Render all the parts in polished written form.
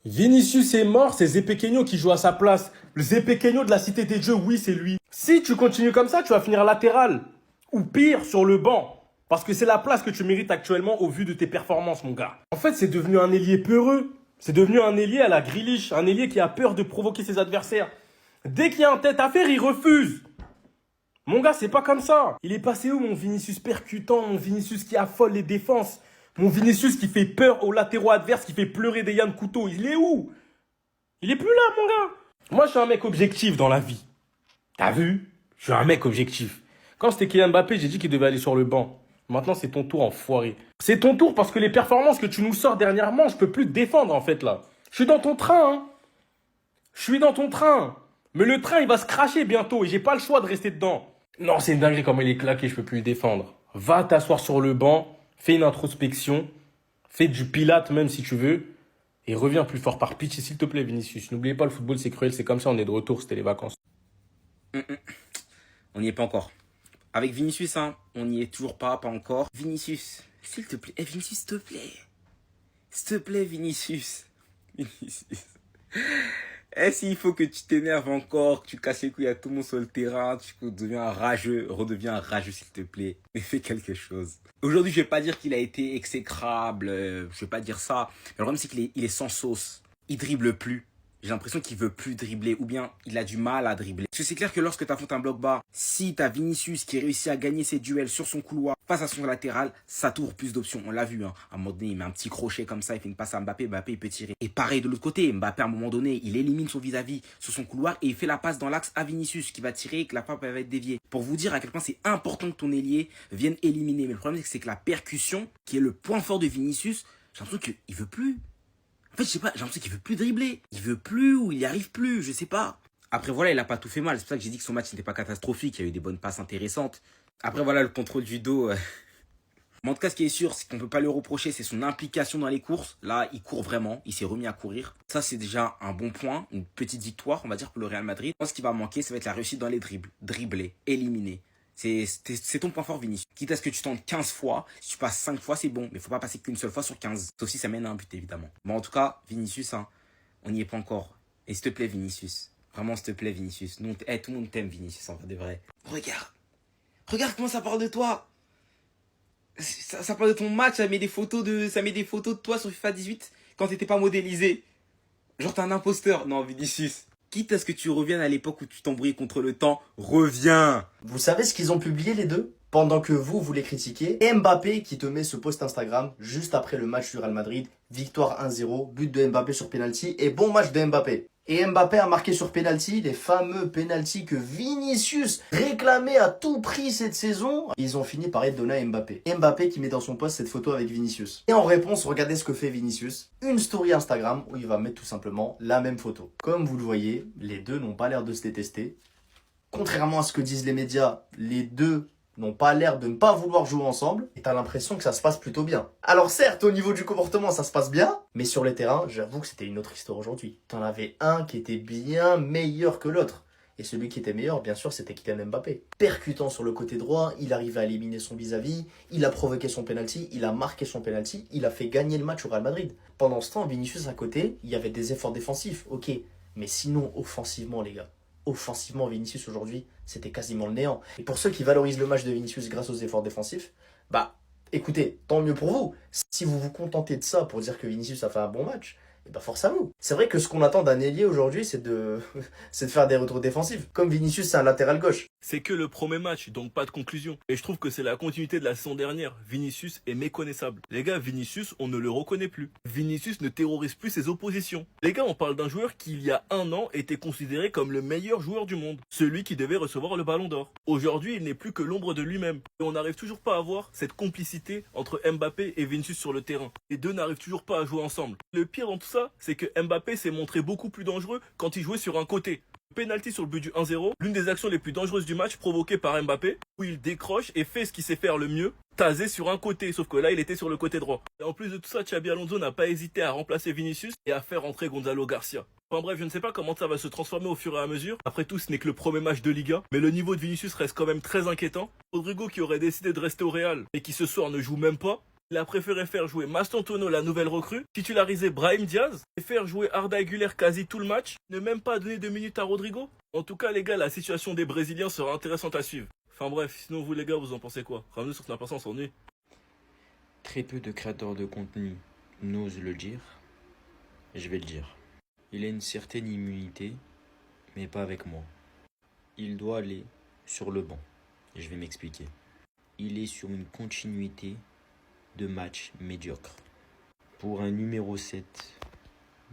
Vinicius est mort, c'est Zepequinho qui joue à sa place. Le Zepequinho de la Cité des Dieux, oui, c'est lui. Si tu continues comme ça, tu vas finir latéral. Ou pire, sur le banc. Parce que c'est la place que tu mérites actuellement au vu de tes performances, mon gars. En fait, c'est devenu un ailier peureux. C'est devenu un ailier à la Grealish. Un ailier qui a peur de provoquer ses adversaires. Dès qu'il y a un tête à faire, il refuse. Mon gars, c'est pas comme ça. Il est passé où, mon Vinicius percutant, mon Vinicius qui affole les défenses, mon Vinicius qui fait peur aux latéraux adverses, qui fait pleurer des Yann Couteau. Il est où? Il est plus là, mon gars. Moi, je suis un mec objectif dans la vie. T'as vu? Je suis un mec objectif. Quand c'était Kylian Mbappé, j'ai dit qu'il devait aller sur le banc. Maintenant, c'est ton tour, enfoiré. C'est ton tour parce que les performances que tu nous sors dernièrement, je peux plus te défendre, en fait, là. Je suis dans ton train, hein. Je suis dans ton train. Mais le train, il va se cracher bientôt et j'ai pas le choix de rester dedans. Non, c'est une dinguerie comme il est claqué, je peux plus le défendre. Va t'asseoir sur le banc, fais une introspection, fais du pilate même si tu veux, et reviens plus fort par pitié, s'il te plaît, Vinicius. N'oubliez pas, le football, c'est cruel, c'est comme ça, on est de retour, c'était les vacances. On n'y est pas encore. Avec Vinicius, hein, on n'y est toujours pas encore. Vinicius, s'il te plaît. Vinicius, s'il te plaît. S'il te plaît, Vinicius. Vinicius. S'il faut que tu t'énerves encore, que tu casses les couilles à tout le monde sur le terrain, tu redeviens rageux, s'il te plaît. Mais fais quelque chose. Aujourd'hui, je vais pas dire qu'il a été exécrable, je vais pas dire ça. Mais le problème, c'est qu'il est sans sauce. Il dribble plus. J'ai l'impression qu'il veut plus dribbler ou bien il a du mal à dribbler. Parce que c'est clair que lorsque tu affrontes un bloc bas, si tu as Vinicius qui réussit à gagner ses duels sur son couloir face à son latéral, ça t'ouvre plus d'options. On l'a vu, hein. À un moment donné, il met un petit crochet comme ça, il fait une passe à Mbappé, Mbappé il peut tirer. Et pareil de l'autre côté, Mbappé à un moment donné, il élimine son vis-à-vis sur son couloir et il fait la passe dans l'axe à Vinicius qui va tirer et que la frappe va être déviée. Pour vous dire à quel point c'est important que ton ailier vienne éliminer. Mais le problème c'est que la percussion, qui est le point fort de Vinicius, j'ai l'impression qu'il veut plus. En fait, je sais pas, j'ai l'impression qu'il veut plus dribbler. Il veut plus ou il y arrive plus, je sais pas. Après, voilà, il a pas tout fait mal. C'est pour ça que j'ai dit que son match n'était pas catastrophique. Il y a eu des bonnes passes intéressantes. Après, voilà, le contrôle du dos. Mais en tout cas, ce qui est sûr, c'est qu'on peut pas le reprocher, c'est son implication dans les courses. Là, il court vraiment. Il s'est remis à courir. Ça, c'est déjà un bon point. Une petite victoire, on va dire, pour le Real Madrid. Moi, ce qui va manquer, ça va être la réussite dans les dribbles. Dribbler, éliminer. C'est ton point fort, Vinicius. Quitte à ce que tu tentes 15 fois, si tu passes 5 fois, c'est bon. Mais faut pas passer qu'une seule fois sur 15. Sauf si ça mène à un but, évidemment. Bon, en tout cas, Vinicius, hein, on n'y est pas encore. Et s'il te plaît, Vinicius. Vraiment, s'il te plaît, Vinicius. Nous, tout le monde t'aime, Vinicius, en vrai de vrai. Regarde. Regarde comment ça parle de toi. Ça parle de ton match, ça met des photos de toi sur FIFA 18 quand t'étais pas modélisé. Genre, t'es un imposteur. Non, Vinicius. Quitte à ce que tu reviennes à l'époque où tu t'embrouillais contre le temps, reviens. Vous savez ce qu'ils ont publié les deux? Pendant que vous les critiquez, et Mbappé qui te met ce post Instagram juste après le match du Real Madrid, victoire 1-0, but de Mbappé sur penalty et bon match de Mbappé. Et Mbappé a marqué sur penalty les fameux penalty que Vinicius réclamait à tout prix cette saison. Ils ont fini par être donnés à Mbappé. Mbappé qui met dans son post cette photo avec Vinicius. Et en réponse, regardez ce que fait Vinicius. Une story Instagram où il va mettre tout simplement la même photo. Comme vous le voyez, les deux n'ont pas l'air de se détester. Contrairement à ce que disent les médias, les deux n'ont pas l'air de ne pas vouloir jouer ensemble, et t'as l'impression que ça se passe plutôt bien. Alors certes, au niveau du comportement, ça se passe bien, mais sur le terrain, j'avoue que c'était une autre histoire aujourd'hui. T'en avais un qui était bien meilleur que l'autre. Et celui qui était meilleur, bien sûr, c'était Kylian Mbappé. Percutant sur le côté droit, il arrivait à éliminer son vis-à-vis, il a provoqué son penalty, il a marqué son penalty, il a fait gagner le match au Real Madrid. Pendant ce temps, Vinicius à côté, il y avait des efforts défensifs, ok. Mais sinon, offensivement, les gars. Offensivement, Vinicius aujourd'hui, c'était quasiment le néant. Et pour ceux qui valorisent le match de Vinicius grâce aux efforts défensifs, bah écoutez, tant mieux pour vous. Si vous vous contentez de ça pour dire que Vinicius a fait un bon match, et bah force à vous. C'est vrai que ce qu'on attend d'un ailier aujourd'hui, c'est de faire des retours défensifs. Comme Vinicius, c'est un latéral gauche. C'est que le premier match, donc pas de conclusion. Et je trouve que c'est la continuité de la saison dernière. Vinicius est méconnaissable. Les gars, Vinicius, on ne le reconnaît plus. Vinicius ne terrorise plus ses oppositions. Les gars, on parle d'un joueur qui, il y a un an, était considéré comme le meilleur joueur du monde. Celui qui devait recevoir le ballon d'or. Aujourd'hui, il n'est plus que l'ombre de lui-même. Et on n'arrive toujours pas à voir cette complicité entre Mbappé et Vinicius sur le terrain. Les deux n'arrivent toujours pas à jouer ensemble. Le pire dans tout ça, c'est que Mbappé s'est montré beaucoup plus dangereux quand il jouait sur un côté. Penalty sur le but du 1-0, l'une des actions les plus dangereuses du match provoquée par Mbappé, où il décroche et fait ce qu'il sait faire le mieux, taser sur un côté, sauf que là il était sur le côté droit. Et en plus de tout ça, Xabi Alonso n'a pas hésité à remplacer Vinicius et à faire entrer Gonzalo Garcia. Enfin bref, je ne sais pas comment ça va se transformer au fur et à mesure. Après tout, ce n'est que le premier match de Liga, mais le niveau de Vinicius reste quand même très inquiétant. Rodrigo qui aurait décidé de rester au Real et qui ce soir ne joue même pas, Il a préféré faire jouer Mastantuono, la nouvelle recrue, titulariser Brahim Diaz et faire jouer Arda Güler quasi tout le match, ne même pas donner 2 minutes à Rodrigo. En tout cas, les gars, la situation des Brésiliens sera intéressante à suivre. Enfin bref, sinon vous les gars, vous en pensez quoi? Ramenez sur Snap, on s'ennuie. Très peu de créateurs de contenu n'osent le dire. Je vais le dire. Il a une certaine immunité, mais pas avec moi. Il doit aller sur le banc. Je vais m'expliquer. Il est sur une continuité de matchs médiocres. Pour un numéro 7,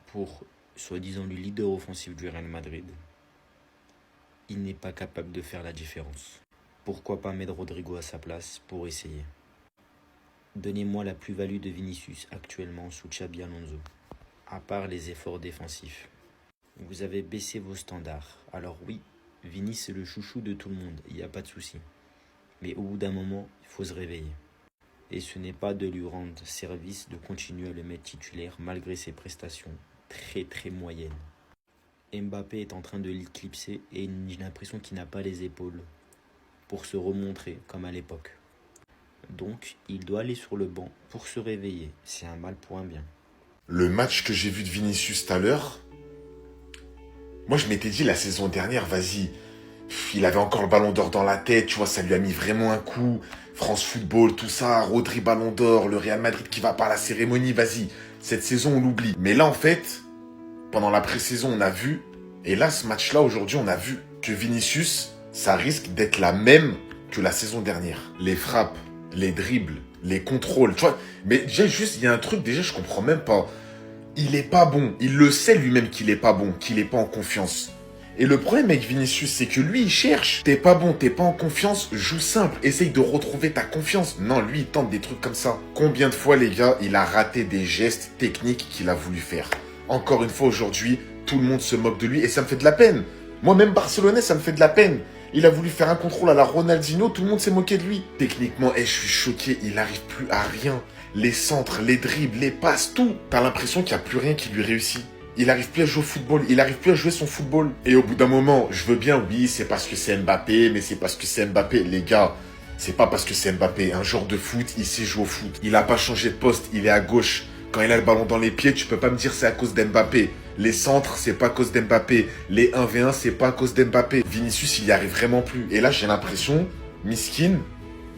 pour soi-disant le leader offensif du Real Madrid, il n'est pas capable de faire la différence. Pourquoi pas mettre Rodrigo à sa place pour essayer? Donnez-moi la plus-value de Vinicius actuellement sous Xabi Alonso, à part les efforts défensifs. Vous avez baissé vos standards. Alors oui, Vini c'est le chouchou de tout le monde, il n'y a pas de souci. Mais au bout d'un moment, il faut se réveiller. Et ce n'est pas de lui rendre service de continuer à le mettre titulaire malgré ses prestations très moyennes. Mbappé est en train de l'éclipser et j'ai l'impression qu'il n'a pas les épaules pour se remontrer comme à l'époque. Donc, il doit aller sur le banc pour se réveiller. C'est un mal pour un bien. Le match que j'ai vu de Vinicius tout à l'heure, moi je m'étais dit la saison dernière, vas-y, il avait encore le ballon d'or dans la tête, tu vois, ça lui a mis vraiment un coup. France Football, tout ça, Rodri ballon d'or, le Real Madrid qui va pas à la cérémonie, vas-y, cette saison on l'oublie. Mais là en fait, pendant la pré-saison on a vu, et là ce match-là aujourd'hui on a vu que Vinicius, ça risque d'être la même que la saison dernière. Les frappes, les dribbles, les contrôles, tu vois. Mais déjà juste, il y a un truc, déjà je comprends même pas. Il est pas bon, il le sait lui-même qu'il est pas bon, qu'il est pas en confiance. Et le problème avec Vinicius, c'est que lui, il cherche. T'es pas bon, t'es pas en confiance, joue simple, essaye de retrouver ta confiance. Non, lui, il tente des trucs comme ça. Combien de fois, les gars, il a raté des gestes techniques qu'il a voulu faire? Encore une fois, aujourd'hui, tout le monde se moque de lui et ça me fait de la peine. Moi-même, Barcelonais, ça me fait de la peine. Il a voulu faire un contrôle à la Ronaldinho, tout le monde s'est moqué de lui. Techniquement, je suis choqué, il n'arrive plus à rien. Les centres, les dribbles, les passes, tout. T'as l'impression qu'il n'y a plus rien qui lui réussit. Il n'arrive plus à jouer au football, il n'arrive plus à jouer son football. Et au bout d'un moment, je veux bien, oui, c'est parce que c'est Mbappé, mais c'est parce que c'est Mbappé. Les gars, c'est pas parce que c'est Mbappé. Un joueur de foot, il sait jouer au foot. Il n'a pas changé de poste, il est à gauche. Quand il a le ballon dans les pieds, tu peux pas me dire c'est à cause d'Mbappé. Les centres, c'est pas à cause d'Mbappé. Les 1v1, c'est pas à cause d'Mbappé. Vinicius, il y arrive vraiment plus. Et là, j'ai l'impression, miskin,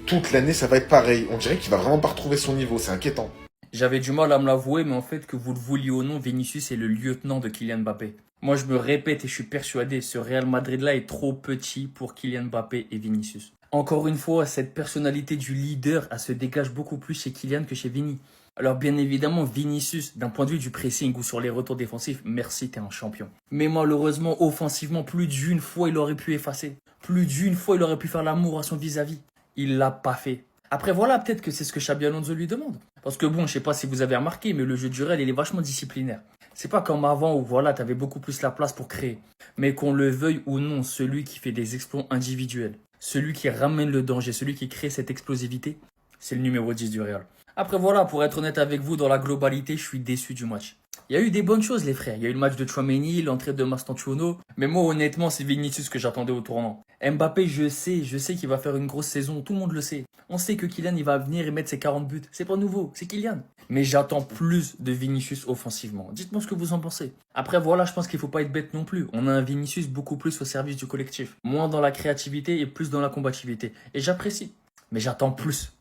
toute l'année, ça va être pareil. On dirait qu'il va vraiment pas retrouver son niveau. C'est inquiétant. J'avais du mal à me l'avouer, mais en fait, que vous le vouliez ou non, Vinicius est le lieutenant de Kylian Mbappé. Moi, je me répète et je suis persuadé, ce Real Madrid-là est trop petit pour Kylian Mbappé et Vinicius. Encore une fois, cette personnalité du leader, elle se dégage beaucoup plus chez Kylian que chez Vini. Alors bien évidemment, Vinicius, d'un point de vue du pressing ou sur les retours défensifs, merci, t'es un champion. Mais malheureusement, offensivement, plus d'une fois, il aurait pu effacer. Plus d'une fois, il aurait pu faire l'amour à son vis-à-vis. Il l'a pas fait. Après voilà, peut-être que c'est ce que Xabi Alonso lui demande. Parce que bon, je sais pas si vous avez remarqué, mais le jeu du Real, il est vachement disciplinaire. C'est pas comme avant où voilà, t'avais beaucoup plus la place pour créer. Mais qu'on le veuille ou non, celui qui fait des exploits individuels, celui qui ramène le danger, celui qui crée cette explosivité, c'est le numéro 10 du Real. Après voilà, pour être honnête avec vous, dans la globalité, je suis déçu du match. Il y a eu des bonnes choses les frères, il y a eu le match de Tchouaméni, l'entrée de Mastantuono, mais moi honnêtement c'est Vinicius que j'attendais au tournant. Mbappé je sais qu'il va faire une grosse saison, tout le monde le sait. On sait que Kylian il va venir et mettre ses 40 buts, c'est pas nouveau, c'est Kylian. Mais j'attends plus de Vinicius offensivement, dites-moi ce que vous en pensez. Après voilà, je pense qu'il faut pas être bête non plus, on a un Vinicius beaucoup plus au service du collectif, moins dans la créativité et plus dans la combativité. Et j'apprécie, mais j'attends plus.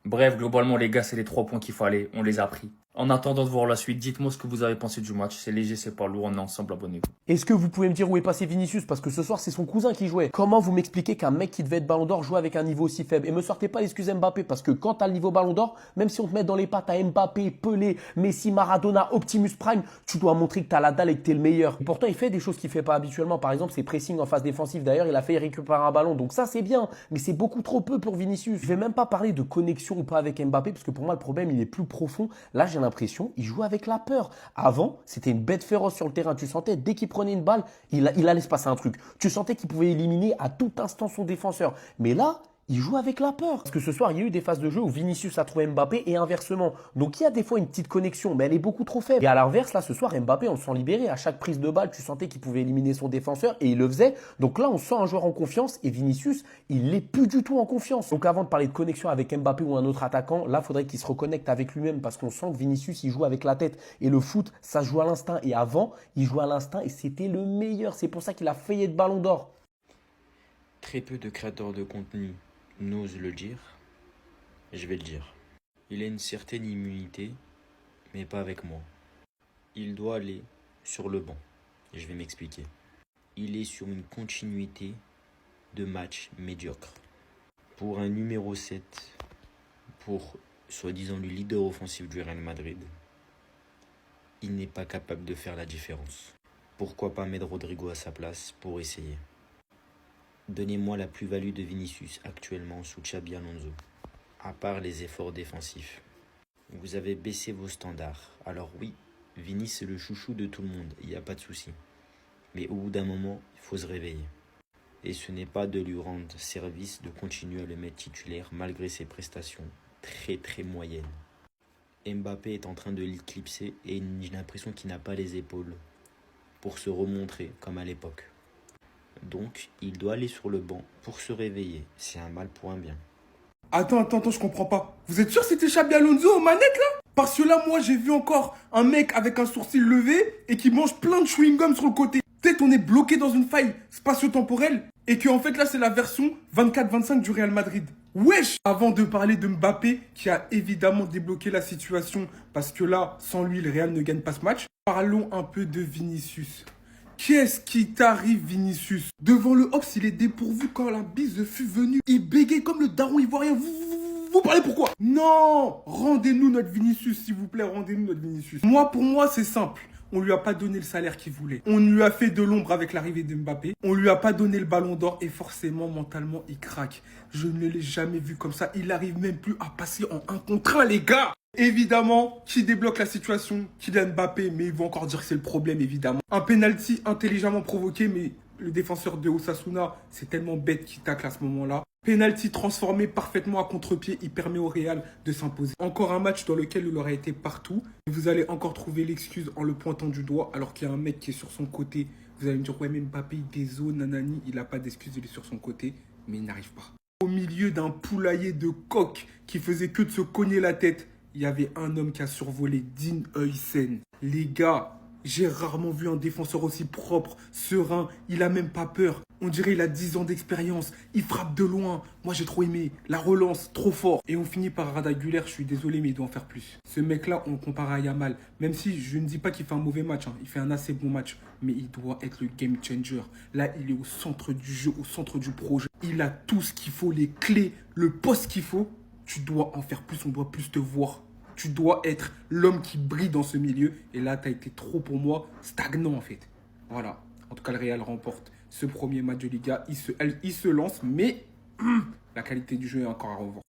Bref, globalement les gars, c'est les 3 points qu'il fallait, on les a pris. En attendant de voir la suite, dites-moi ce que vous avez pensé du match. C'est léger, c'est pas lourd, on est ensemble, abonnez-vous. Est-ce que vous pouvez me dire où est passé Vinicius? Parce que ce soir, c'est son cousin qui jouait. Comment vous m'expliquez qu'un mec qui devait être ballon d'or joue avec un niveau aussi faible? Et me sortez pas l'excuse Mbappé, parce que quand t'as le niveau ballon d'or, même si on te met dans les pattes à Mbappé, Pelé, Messi, Maradona, Optimus Prime, tu dois montrer que t'as la dalle et que t'es le meilleur. Et pourtant, il fait des choses qu'il fait pas habituellement. Par exemple, ses pressing en phase défensive. D'ailleurs, il a failli récupérer un ballon. Donc ça, c'est bien. Mais c'est beaucoup trop peu pour Vinicius. Je vais même pas parler de connexion ou pas avec Mbappé, parce que pour moi, le problème, il est plus profond. Là, j'ai l'impression, il joue avec la peur. Avant, c'était une bête féroce sur le terrain. Tu sentais, dès qu'il prenait une balle, il allait se passer un truc. Tu sentais qu'il pouvait éliminer à tout instant son défenseur. Mais là, il joue avec la peur. Parce que ce soir, il y a eu des phases de jeu où Vinicius a trouvé Mbappé et inversement. Donc il y a des fois une petite connexion, mais elle est beaucoup trop faible. Et à l'inverse, là, ce soir, Mbappé, on le sent libéré. À chaque prise de balle, tu sentais qu'il pouvait éliminer son défenseur et il le faisait. Donc là, on sent un joueur en confiance et Vinicius, il n'est plus du tout en confiance. Donc avant de parler de connexion avec Mbappé ou un autre attaquant, là, il faudrait qu'il se reconnecte avec lui-même parce qu'on sent que Vinicius, il joue avec la tête. Et le foot, ça se joue à l'instinct. Et avant, il jouait à l'instinct et c'était le meilleur. C'est pour ça qu'il a failli être ballon d'or. Très peu de créateurs de contenu n'osent le dire. Je vais le dire. Il a une certaine immunité, mais pas avec moi. Il doit aller sur le banc. Je vais m'expliquer. Il est sur une continuité de matchs médiocres. Pour un numéro 7, pour soi-disant le leader offensif du Real Madrid, il n'est pas capable de faire la différence. Pourquoi pas mettre Rodrigo à sa place pour essayer? Donnez-moi la plus-value de Vinicius actuellement sous Xabi Alonso, à part les efforts défensifs. Vous avez baissé vos standards. Alors oui, Vini c'est le chouchou de tout le monde, il n'y a pas de souci. Mais au bout d'un moment, il faut se réveiller. Et ce n'est pas de lui rendre service de continuer à le mettre titulaire malgré ses prestations très moyennes. Mbappé est en train de l'éclipser et j'ai l'impression qu'il n'a pas les épaules pour se remontrer comme à l'époque. Donc, il doit aller sur le banc pour se réveiller. C'est un mal pour un bien. Attends, je comprends pas. Vous êtes sûr que c'était Xabi Alonso aux manettes là? Parce que là, moi, j'ai vu encore un mec avec un sourcil levé et qui mange plein de chewing-gum sur le côté. Peut-être on est bloqué dans une faille spatio-temporelle et que en fait là, c'est la version 24-25 du Real Madrid. Wesh! Avant de parler de Mbappé, qui a évidemment débloqué la situation parce que là, sans lui, le Real ne gagne pas ce match, parlons un peu de Vinicius. Qu'est-ce qui t'arrive, Vinicius? Devant le Hops, il est dépourvu quand la bise fut venue. Il bégayait comme le daron ivoirien. Vous parlez pourquoi? Non! Rendez-nous notre Vinicius, s'il vous plaît, rendez-nous notre Vinicius. Pour moi, c'est simple. On lui a pas donné le salaire qu'il voulait. On lui a fait de l'ombre avec l'arrivée de Mbappé. On lui a pas donné le ballon d'or et forcément, mentalement, il craque. Je ne l'ai jamais vu comme ça. Il n'arrive même plus à passer en 1 contre 1, les gars! Évidemment, qui débloque la situation? Kylian Mbappé, mais ils vont encore dire que c'est le problème, évidemment. Un penalty intelligemment provoqué, mais le défenseur de Osasuna, c'est tellement bête qu'il tacle à ce moment-là. Penalty transformé parfaitement à contre-pied, il permet au Real de s'imposer. Encore un match dans lequel il aurait été partout. Vous allez encore trouver l'excuse en le pointant du doigt, alors qu'il y a un mec qui est sur son côté. Vous allez me dire, ouais, mais Mbappé, il dézone, nanani, il n'a pas d'excuse, il est sur son côté, mais il n'arrive pas. Au milieu d'un poulailler de coqs qui faisait que de se cogner la tête, il y avait un homme qui a survolé Dean Huijsen. Les gars, j'ai rarement vu un défenseur aussi propre, serein, il a même pas peur. On dirait il a 10 ans d'expérience, il frappe de loin. Moi j'ai trop aimé, la relance, trop fort. Et on finit par Arda Güler, je suis désolé mais il doit en faire plus. Ce mec-là, on le compare à Yamal. Même si je ne dis pas qu'il fait un mauvais match, il fait un assez bon match. Mais il doit être le game changer. Là, il est au centre du jeu, au centre du projet. Il a tout ce qu'il faut, les clés, le poste qu'il faut. Tu dois en faire plus, on doit plus te voir. Tu dois être l'homme qui brille dans ce milieu. Et là, tu as été trop, pour moi, stagnant en fait. Voilà. En tout cas, le Real remporte ce premier match de Liga. Il se lance, mais la qualité du jeu est encore à revoir.